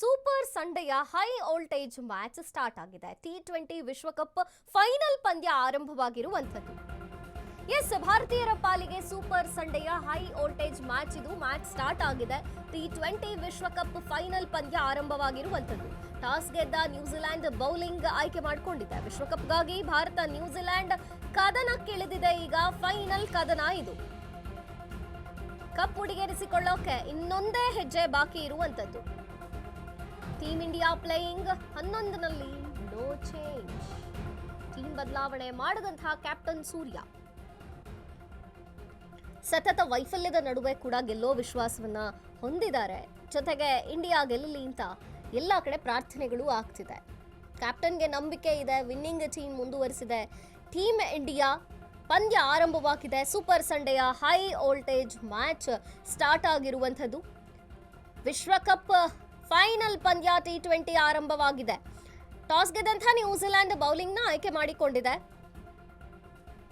Super ಸಂಡೆಯ high voltage match start ಆಗಿದೆ. T20 ವಿಶ್ವಕಪ್ ಫೈನಲ್ ಪಂದ್ಯ ಆರಂಭವಾಗಿರುವಂತದ್ದು. ಭಾರತೀಯರ ಪಾಲಿಗೆ ಸೂಪರ್ ಸಂಡೆಯ ಹೈ ವೋಲ್ಟೇಜ್ ಮ್ಯಾಚ್ ಇದು. ಮ್ಯಾಚ್ ಸ್ಟಾರ್ಟ್ ಆಗಿದೆ. T20 ವಿಶ್ವಕಪ್ ಫೈನಲ್ ಪಂದ್ಯ ಆರಂಭವಾಗಿರುವಂತದ್ದು. ಟಾಸ್ ಗೆದ್ದ ನ್ಯೂಜಿಲೆಂಡ್ ಬೌಲಿಂಗ್ ಆಯ್ಕೆ ಮಾಡಿಕೊಂಡಿದೆ. ವಿಶ್ವಕಪ್ಗಾಗಿ ಭಾರತ ನ್ಯೂಜಿಲೆಂಡ್ ಕದನಕ್ಕಿಳಿದಿದೆ. ಈಗ ಫೈನಲ್ ಕದನ ಇದು. ಕಪ್ ಮುಡಿಗೇರಿಸಿಕೊಳ್ಳೋಕೆ ಇನ್ನೊಂದೇ ಹೆಜ್ಜೆ ಬಾಕಿ ಇರುವಂತದ್ದು. ಟೀಮ್ ಇಂಡಿಯಾ ಪ್ಲೇಯಿಂಗ್ 11ನಲ್ಲಿ ನೋ ಚೇಂಜ್. ಟೀಮ್ ಬದಲಾವಣೆ ಮಾಡದಂತಹ ಕ್ಯಾಪ್ಟನ್ ಸೂರ್ಯ ಸತತ ವೈಫಲ್ಯದ ನಡುವೆ ಕೂಡ ಗೆಲ್ಲೋ ವಿಶ್ವಾಸವನ್ನ ಹೊಂದಿದ್ದಾರೆ. ಜೊತೆಗೆ ಇಂಡಿಯಾ ಗೆಲ್ಲಲಿ ಅಂತ ಎಲ್ಲ ಕಡೆ ಪ್ರಾರ್ಥನೆಗಳು ಆಗ್ತಿದೆ. ಕ್ಯಾಪ್ಟನ್ಗೆ ನಂಬಿಕೆ ಇದೆ. ವಿನ್ನಿಂಗ್ ಟೀಮ್ ಮುಂದುವರಿಸಿದೆ. ಟೀಮ್ ಇಂಡಿಯಾ ಪಂದ್ಯ ಆರಂಭವಾಗಿದೆ. ಸೂಪರ್ ಸಂಡೆಯ ಹೈ ವೋಲ್ಟೇಜ್ ಮ್ಯಾಚ್ ಸ್ಟಾರ್ಟ್ ಆಗಿರುವಂಥದ್ದು. ವಿಶ್ವಕಪ್ ಫೈನಲ್ ಪಂದ್ಯ T20 ಆರಂಭವಾಗಿದೆ. ಟಾಸ್ ಗೆದ್ದಂಥ ನ್ಯೂಜಿಲೆಂಡ್ ಬೌಲಿಂಗ್ನ ಆಯ್ಕೆ ಮಾಡಿಕೊಂಡಿದೆ.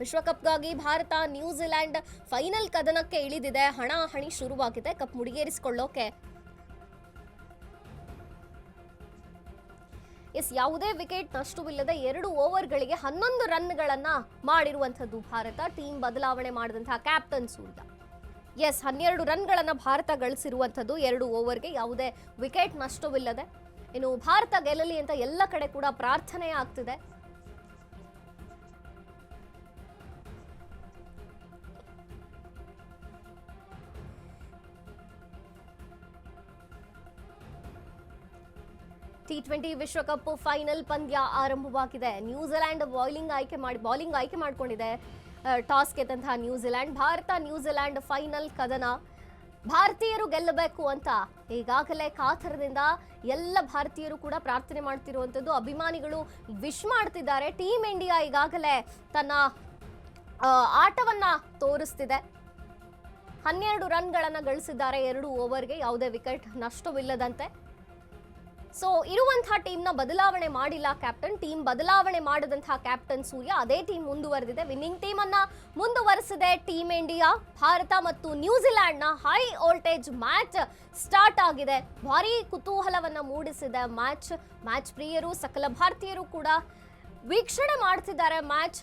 ವಿಶ್ವಕಪ್ಗಾಗಿ ಭಾರತ ನ್ಯೂಜಿಲೆಂಡ್ ಫೈನಲ್ ಕದನಕ್ಕೆ ಇಳಿದಿದೆ. ಹಣಾಹಣಿ ಶುರುವಾಗಿದೆ ಕಪ್ ಮುಡಿಗೇರಿಸಿಕೊಳ್ಳೋಕೆ. ಯಾವುದೇ ವಿಕೆಟ್ ನಷ್ಟವಿಲ್ಲದೆ 2 ಓವರ್ಗಳಿಗೆ 11 ರನ್ಗಳನ್ನ ಮಾಡಿರುವಂಥದ್ದು ಭಾರತ. ಟೀಮ್ ಬದಲಾವಣೆ ಮಾಡಿದಂತಹ ಕ್ಯಾಪ್ಟನ್ ಸೂರ್ಯ 12 ರನ್ಗಳನ್ನ ಭಾರತ ಗಳಿಸಿರುವಂಥದ್ದು 2 ಓವರ್ಗೆ. ಯಾವುದೇ ವಿಕೆಟ್ ನಷ್ಟವಿಲ್ಲದೆ ಇನ್ನು ಭಾರತ ಗೆಲ್ಲಲಿ ಅಂತ ಎಲ್ಲ ಕಡೆ ಕೂಡ ಪ್ರಾರ್ಥನೆ ಆಗ್ತಿದೆ. T20 ವಿಶ್ವಕಪ್ ಫೈನಲ್ ಪಂದ್ಯ ಆರಂಭವಾಗಿದೆ. ನ್ಯೂಜಿಲೆಂಡ್ ಬೌಲಿಂಗ್ ಆಯ್ಕೆ ಮಾಡಿಕೊಂಡಿದೆ. ಟಾಸ್ ಗೆದ್ದಂತಹ ನ್ಯೂಜಿಲೆಂಡ್. ಭಾರತ ನ್ಯೂಜಿಲೆಂಡ್ ಫೈನಲ್ ಕದನ. ಭಾರತೀಯರು ಗೆಲ್ಲಬೇಕು ಅಂತ ಈಗಾಗಲೇ ಕಾತರದಿಂದ ಎಲ್ಲ ಭಾರತೀಯರು ಕೂಡ ಪ್ರಾರ್ಥನೆ ಮಾಡ್ತಿರುವಂಥದ್ದು. ಅಭಿಮಾನಿಗಳು ವಿಶ್ ಮಾಡ್ತಿದ್ದಾರೆ. ಟೀಮ್ ಇಂಡಿಯಾ ಈಗಾಗಲೇ ತನ್ನ ಆಟವನ್ನ ತೋರಿಸ್ತಿದೆ. 12 ರನ್ಗಳನ್ನ ಗಳಿಸಿದ್ದಾರೆ 2 ಓವರ್ಗೆ. ಯಾವುದೇ ವಿಕೆಟ್ ನಷ್ಟವಿಲ್ಲದಂತೆ. ಸೊ ಇರುವಂತಹ ಟೀಮ್ನ ಬದಲಾವಣೆ ಮಾಡಿಲ್ಲ ಕ್ಯಾಪ್ಟನ್. ಟೀಮ್ ಬದಲಾವಣೆ ಮಾಡಿದಂತಹ ಕ್ಯಾಪ್ಟನ್ ಸೂರ್ಯ. ಅದೇ ಟೀಮ್ ಮುಂದುವರೆದಿದೆ. ವಿನ್ನಿಂಗ್ ಟೀಮ್ ಅನ್ನ ಮುಂದುವರೆಸಿದೆ ಟೀಮ್ ಇಂಡಿಯಾ. ಭಾರತ ಮತ್ತು ನ್ಯೂಜಿಲೆಂಡ್ನ ಹೈ ವೋಲ್ಟೇಜ್ ಮ್ಯಾಚ್ ಸ್ಟಾರ್ಟ್ ಆಗಿದೆ. ಭಾರಿ ಕುತೂಹಲವನ್ನ ಮೂಡಿಸಿದೆ ಮ್ಯಾಚ್ ಪ್ರಿಯರು, ಸಕಲ ಭಾರತೀಯರು ಕೂಡ ವೀಕ್ಷಣೆ ಮಾಡ್ತಿದ್ದಾರೆ ಮ್ಯಾಚ್.